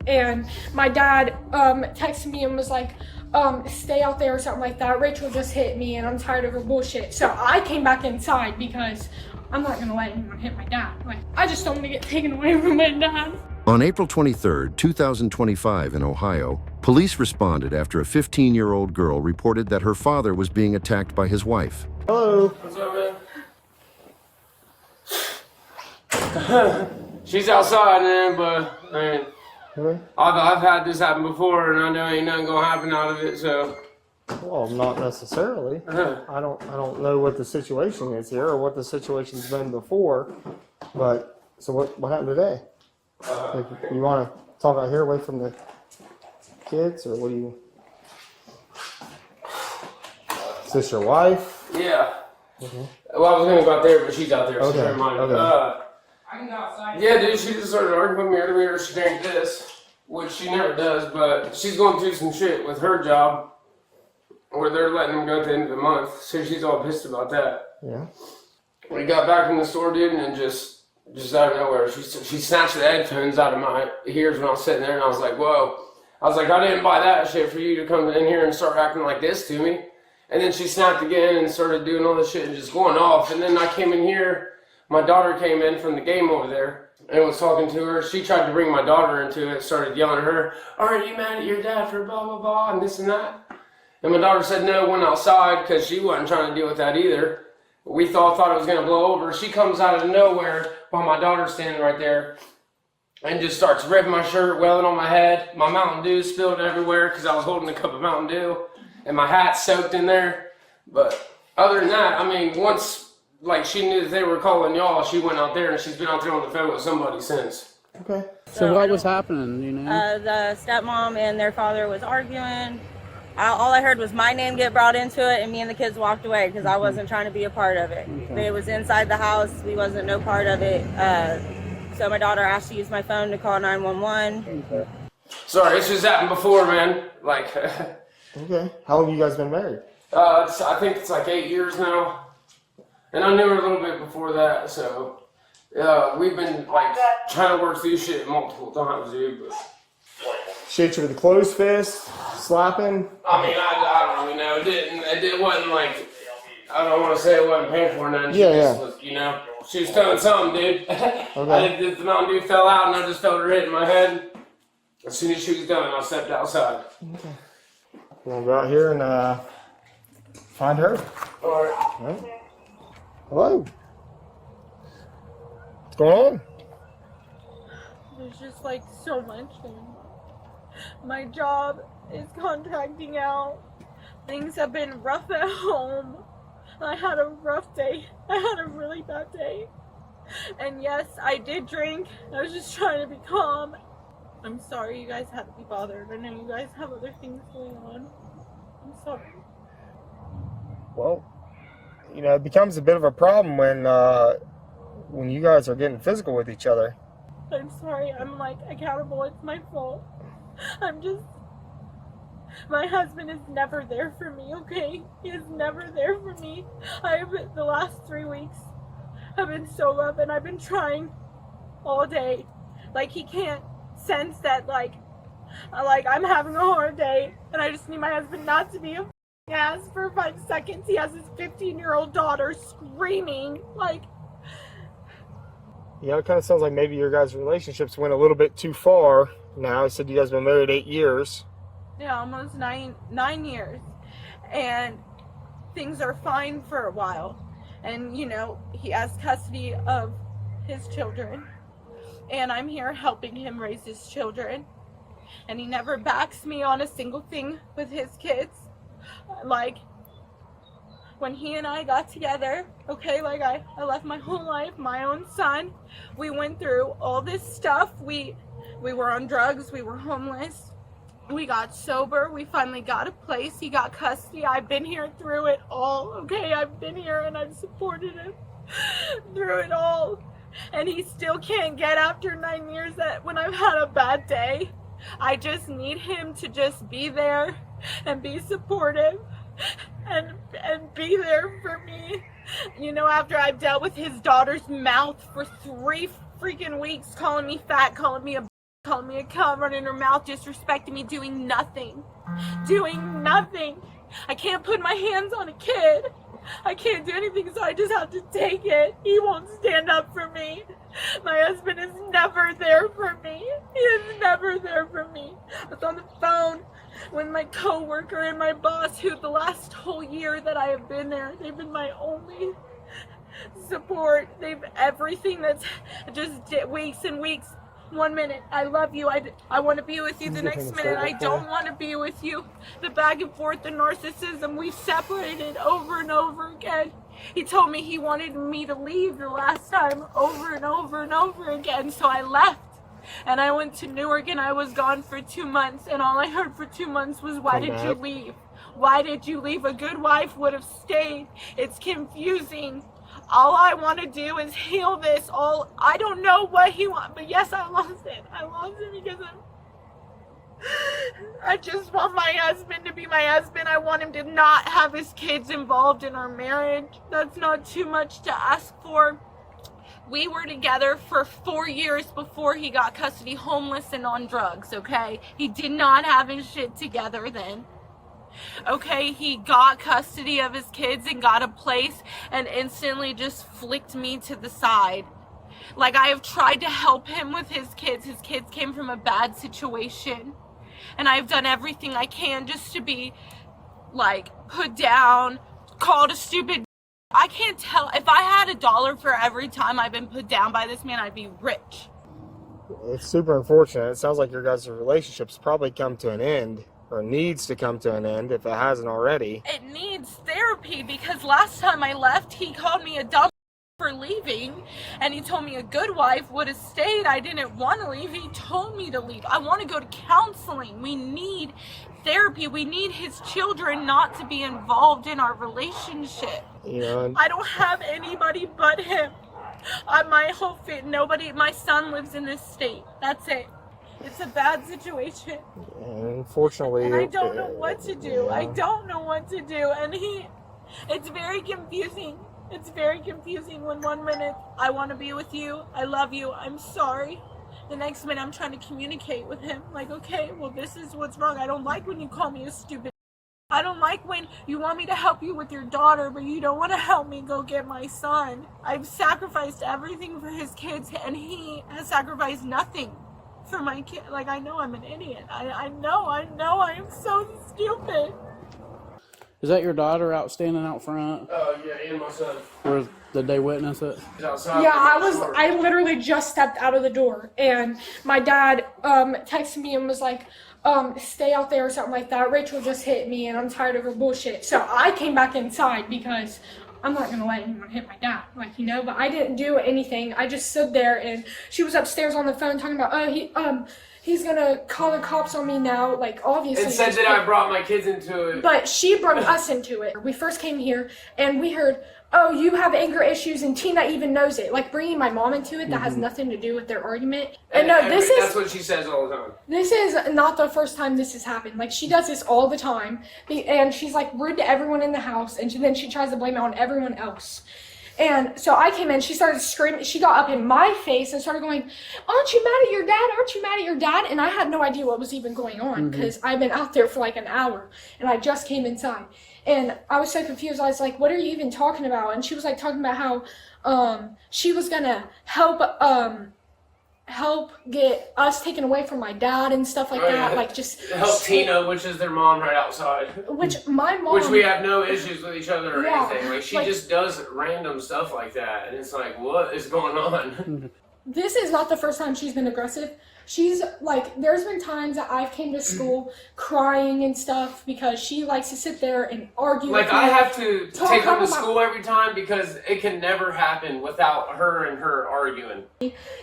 and my dad texted me and was like, stay out there or something like that. Rachel just hit me and I'm tired of her bullshit. So I came back inside because I'm not gonna let anyone hit my dad. Like, I just don't want to get taken away from my dad. On April 23, 2025 in Ohio, police responded after a 15-year-old girl reported that her father was being attacked by his wife. Hello. What's up, man? She's outside, man, but I mean, I've had this happen before, and I know ain't nothing gonna happen out of it. So, Well, not necessarily. I don't know what the situation is here or what the situation's been before. But so what happened today? Like, you want to talk out here away from the kids, or what do you? Is this your wife? yeah. Well, I was gonna go out there, but she's out there, so Okay, never mind. okay. I can go outside. Yeah, dude, she just started arguing with me earlier. She drank this, which she never does, but she's going through some shit with her job where they're letting them go at the end of the month, so she's all pissed about that. Yeah. We got back from the store, dude, and just out of nowhere, she snatched the headphones out of my ears when I was sitting there, and I was like, whoa. I was like, I didn't buy that shit for you to come in here and start acting like this to me. And then she snapped again and started doing all this shit and just going off. And then I came in here, my daughter came in from the game over there and was talking to her. She tried to bring my daughter into it, started yelling at her, aren't you mad at your dad for blah, blah, blah, and this and that? And my daughter said no, went outside because she wasn't trying to deal with that either. We thought it was going to blow over. She comes out of nowhere while my daughter's standing right there and just starts ripping my shirt, wailing on my head. My Mountain Dew spilled everywhere because I was holding a cup of Mountain Dew, and my hat's soaked in there. But other than that, I mean, once like she knew that they were calling y'all, she went out there and she's been out there on the phone with somebody since. Okay. So what was happening, you know? The stepmom and their father was arguing. All I heard was my name get brought into it, and me and the kids walked away because I wasn't trying to be a part of it. Okay. It was inside the house. We wasn't no part of it. So my daughter asked to use my phone to call 911. Okay. Sorry, it's just happened before, man. Like, Okay. How long have you guys been married? I think it's like 8 years now. And I knew her a little bit before that, so we've been like trying to work through shit multiple times, dude. But She hit you with a closed fist, slapping. I mean, I don't really know. It wasn't like, I don't want to say it wasn't painful or nothing. She Yeah, just yeah. was, you know, she was telling something, dude. Okay. The Mountain Dew fell out, and I just felt her hit in my head. As soon as she was done, I stepped outside. Okay. We'll go out here and find her. All right. All right. Hello. What's going on? There's just like so much. And my job is contracting out. Things have been rough at home. I had a rough day. I had a really bad day. And yes, I did drink. I was just trying to be calm. I'm sorry you guys had to be bothered. I know you guys have other things going on. I'm sorry. Well, you know, it becomes a bit of a problem when you guys are getting physical with each other. I'm sorry. I'm like accountable. It's my fault. My husband is never there for me, okay? He is never there for me. The last 3 weeks have been so rough, and I've been trying all day. Like, he can't sense that, like I'm having a hard day, and I just need my husband not to be a ass for 5 seconds. He has his 15-year-old daughter screaming, like... Yeah, it kind of sounds like maybe your guys' relationships went a little bit too far now. You said you guys have been married 8 years. Yeah, almost nine years. And things are fine for a while. And, you know, he has custody of his children. And I'm here helping him raise his children. And he never backs me on a single thing with his kids. Like, when he and I got together, okay, like I left my whole life, my own son. We went through all this stuff. We were on drugs. We were homeless. We got sober. We finally got a place. He got custody. I've been here through it all. Okay, I've been here and I've supported him through it all. And he still can't get after 9 years that when I've had a bad day. I just need him to just be there and be supportive and be there for me. You know, after I've dealt with his daughter's mouth for 3 freaking weeks, calling me fat, calling me a calling me a cunt, running her mouth, disrespecting me, doing nothing. Doing nothing. I can't put my hands on a kid. I can't do anything, so I just have to take it. He won't stand up for me. My husband is never there for me. He is never there for me. I was on the phone with my coworker and my boss, who the last whole year that I have been there, they've been my only support. They've everything that's just weeks and weeks. 1 minute, I love you, I want to be with you. The next minute, I don't want to be with you. The back and forth, the narcissism, we've separated over and over again. He told me he wanted me to leave the last time over and over and over again, so I left. And I went to Newark and I was gone for 2 months, and all I heard for 2 months was, why did you leave? Why did you leave? A good wife would have stayed. It's confusing. All I want to do is heal this. I don't know what he wants, but yes, I lost it. I lost it because I just want my husband to be my husband. I want him to not have his kids involved in our marriage. That's not too much to ask for. We were together for 4 years before he got custody, homeless and on drugs, okay? He did not have his shit together then. Okay, he got custody of his kids and got a place and instantly just flicked me to the side. Like, I have tried to help him with his kids. His kids came from a bad situation. And I've done everything I can just to be, like, put down, called a stupid. I can't tell. If I had $1 for every time I've been put down by this man, I'd be rich. It's super unfortunate. It sounds like your guys' relationship's probably come to an end, or needs to come to an end if it hasn't already. It needs therapy, because last time I left, he called me a dumb for leaving, and he told me a good wife would have stayed. I didn't want to leave. He told me to leave. I want to go to counseling. We need therapy. We need his children not to be involved in our relationship. You know, I don't have anybody but him. My whole nobody. My son lives in this state. That's it. It's a bad situation. and unfortunately, And I don't know what to do. yeah. I don't know what to do. And it's very confusing. It's very confusing when 1 minute I want to be with you, I love you, I'm sorry. The next minute I'm trying to communicate with him. Like, okay, well, this is what's wrong. I don't like when you call me a stupid. I don't like when you want me to help you with your daughter, but you don't want to help me go get my son. I've sacrificed everything for his kids, and he has sacrificed nothing for my kid. Like, I know I'm an idiot. I know I am so stupid. Is that your daughter out standing out front? Oh, yeah, and my son. Or did they witness it? He's outside. Yeah, I literally just stepped out of the door, and my dad texted me and was like, stay out there or something like that. Rachel just hit me and I'm tired of her bullshit. So I came back inside because I'm not gonna let anyone hit my dad, like, you know, but I didn't do anything. I just stood there, and she was upstairs on the phone talking about, he's gonna call the cops on me now, like, obviously. And said that I brought my kids into it. But she brought us into it. We first came here and we heard, oh, you have anger issues, and Tina even knows it. Like, bringing my mom into it, that has nothing to do with their argument. And no, that's what she says all the time. This is not the first time this has happened. Like, she does this all the time, and she's like rude to everyone in the house, and then she tries to blame it on everyone else. And so I came in, she started screaming, she got up in my face and started going, aren't you mad at your dad? Aren't you mad at your dad? And I had no idea what was even going on, because I've been out there for like an hour, and I just came inside. And I was so confused. I was like, what are you even talking about? And she was like talking about how she was gonna help get us taken away from my dad and stuff like that. Like, just help Tina, which is their mom right outside. Which my mom. Which we have no issues with each other or Yeah, anything. Like, she just does random stuff like that, and it's like, what is going on? This is not the first time she's been aggressive. She's like, there's been times that I've came to school crying and stuff because she likes to sit there and argue. Like, with me. I have to Talk take her to about- school every time because it can never happen without her and her arguing.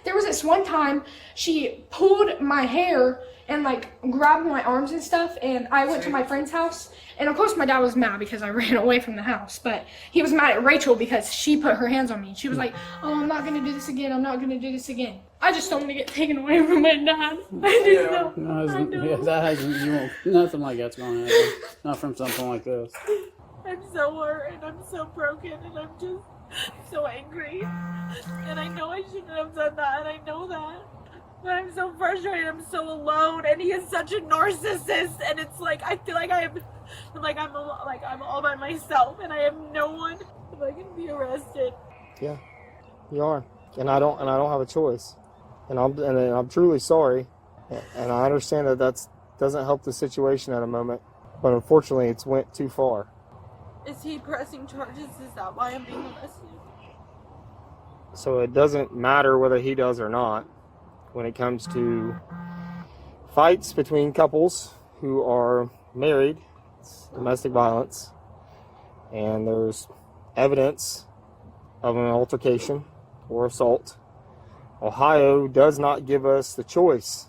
There was this one time she pulled my hair and like grabbed my arms and stuff, and I went to my friend's house, and of course my dad was mad because I ran away from the house, but he was mad at Rachel because she put her hands on me. She was like, oh, I'm not gonna do this again, I'm not gonna do this again. I just don't want to get taken away from my dad. I just don't. You won't, nothing like that's going to happen. Not from something like this. I'm so hurt and I'm so broken and I'm just so angry. And I know I shouldn't have done that, and I know that. But I'm so frustrated. I'm so alone, and he is such a narcissist. And it's like I feel like I'm all by myself, and I have no one. If I can be arrested. Yeah, you are, and I don't have a choice, and I'm truly sorry, and I understand that doesn't help the situation at a moment, but unfortunately it's went too far. Is he pressing charges? Is that why I'm being arrested? So it doesn't matter whether he does or not when it comes to fights between couples who are married. It's domestic violence, and there's evidence of an altercation or assault. Ohio does not give us the choice.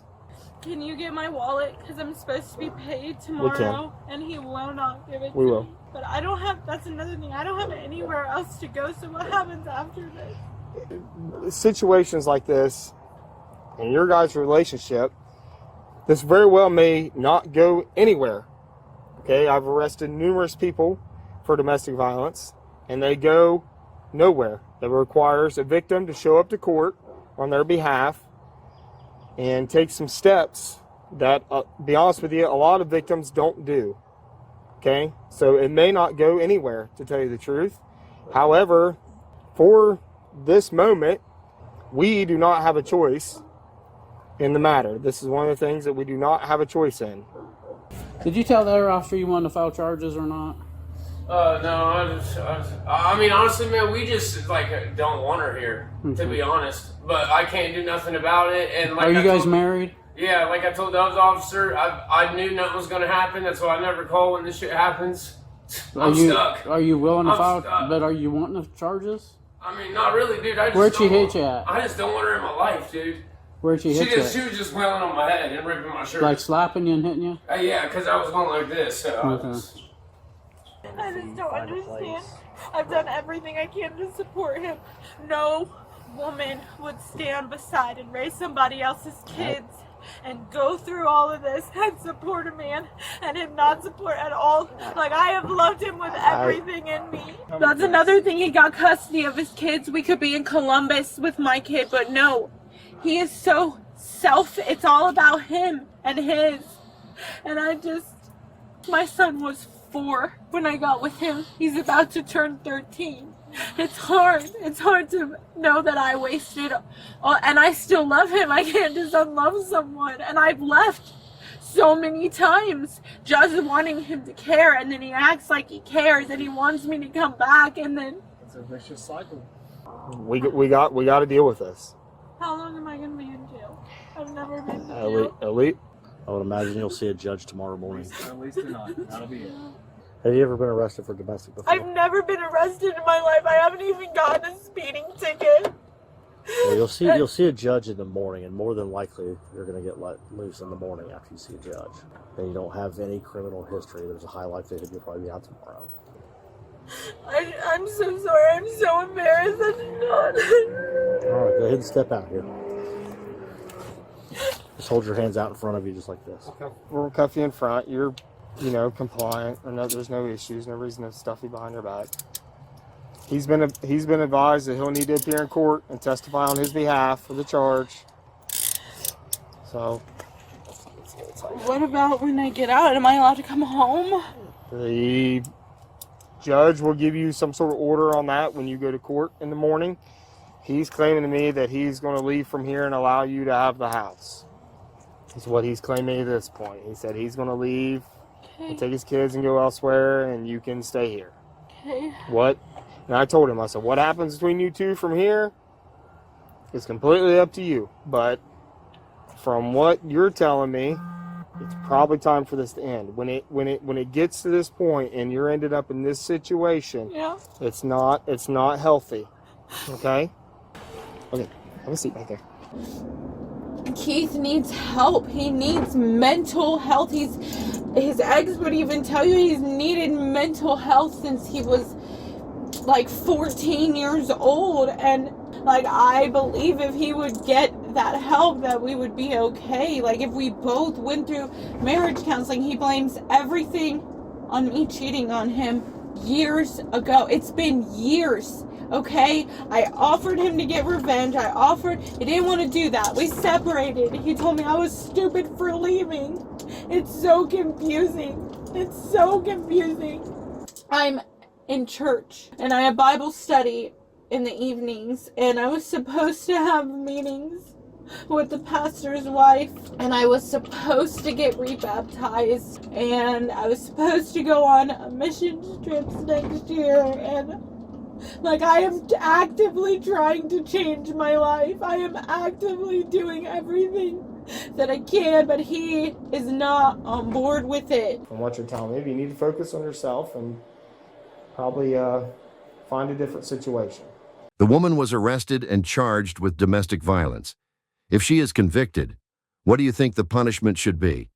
Can you get my wallet? Because I'm supposed to be paid tomorrow, and he will not give it to We will. me. But I don't have, that's another thing, I don't have anywhere else to go, so what happens after this? Situations like this, in your guys' relationship, this very well may not go anywhere. Okay, I've arrested numerous people for domestic violence, and they go nowhere. That requires a victim to show up to court on their behalf and take some steps that, be honest with you, a lot of victims don't do. Okay, so it may not go anywhere, to tell you the truth. However, for this moment, we do not have a choice in the matter. This is one of the things that we do not have a choice in. Did you tell the other officer you wanted to file charges or not? No, I mean, honestly, man, we just, like, don't want her here, to be honest. But I can't do nothing about it. And like Are you guys married? Yeah, like I told the other officer, I knew nothing was going to happen. That's why I never call when this shit happens. I'm stuck. Are you willing to I'm file? stuck. But are you wanting the charges? I mean, not really, dude. I just Where'd she don't hit you at? I just don't want her in my life, dude. Where'd she hit you at? She was just wailing on my head and ripping my shirt. Like slapping you and hitting you? Yeah, because I was going like this. So I Okay. was- I just don't understand. I've done everything I can to support him. No woman would stand beside and raise somebody else's kids and go through all of this and support a man and him not support at all. Like, I have loved him with everything in me. That's another thing. He got custody of his kids. We could be in Columbus with my kid, but no. He is so it's all about him and his. And my son was 4 when I got with him. He's about to turn 13. It's hard. It's hard to know that I wasted all, and I still love him. I can't just unlove someone. And I've left so many times just wanting him to care, and then he acts like he cares and he wants me to come back, and then It's a vicious cycle. We got to deal with this. how long am I going to be in jail? I've never been to jail. Elite. I would imagine you'll see a judge tomorrow morning. At least tonight. That'll be it. Have you ever been arrested for domestic before? I've never been arrested in my life. I haven't even gotten a speeding ticket. Well, you'll see a judge in the morning, and more than likely you're going to get let loose in the morning after you see a judge. And you don't have any criminal history. There's a high likelihood you'll probably be out tomorrow. I'm so sorry. I'm so embarrassed. I did not. All right, go ahead and step out here. Just hold your hands out in front of you, just like this. We'll cuff you in front. You're, compliant. Or no, there's no issues. No reason to stuff you behind your back. He's been advised that he'll need to appear in court and testify on his behalf for the charge. So, What about when I get out? Am I allowed to come home? the judge will give you some sort of order on that when you go to court in the morning. He's claiming to me that he's going to leave from here and allow you to have the house. That's what he's claiming at this point. He said he's going to leave and take his kids and go elsewhere, and you can stay here. Okay. What? And I told him, I said, what happens between you two from here is completely up to you. But from what you're telling me, it's probably time for this to end. When it gets to this point and you're ended up in this situation, Yeah. it's not healthy. Okay? Okay, have a seat right there. Keith needs help. He needs mental health. His ex would even tell you he's needed mental health since he was like 14 years old, and like I believe if he would get that help that we would be okay. Like if we both went through marriage counseling, he blames everything on me cheating on him years ago. It's been years, okay? I offered him to get revenge. He didn't want to do that. We separated. He told me I was stupid for leaving. It's so confusing. It's so confusing. I'm in church and I have Bible study in the evenings, and I was supposed to have meetings with the pastor's wife, and I was supposed to get rebaptized, and I was supposed to go on a mission trips next year, and like, I am actively trying to change my life. I am actively doing everything that I can, but he is not on board with it. From what you're telling me, you need to focus on yourself and probably find a different situation. The woman was arrested and charged with domestic violence. If she is convicted, what do you think the punishment should be?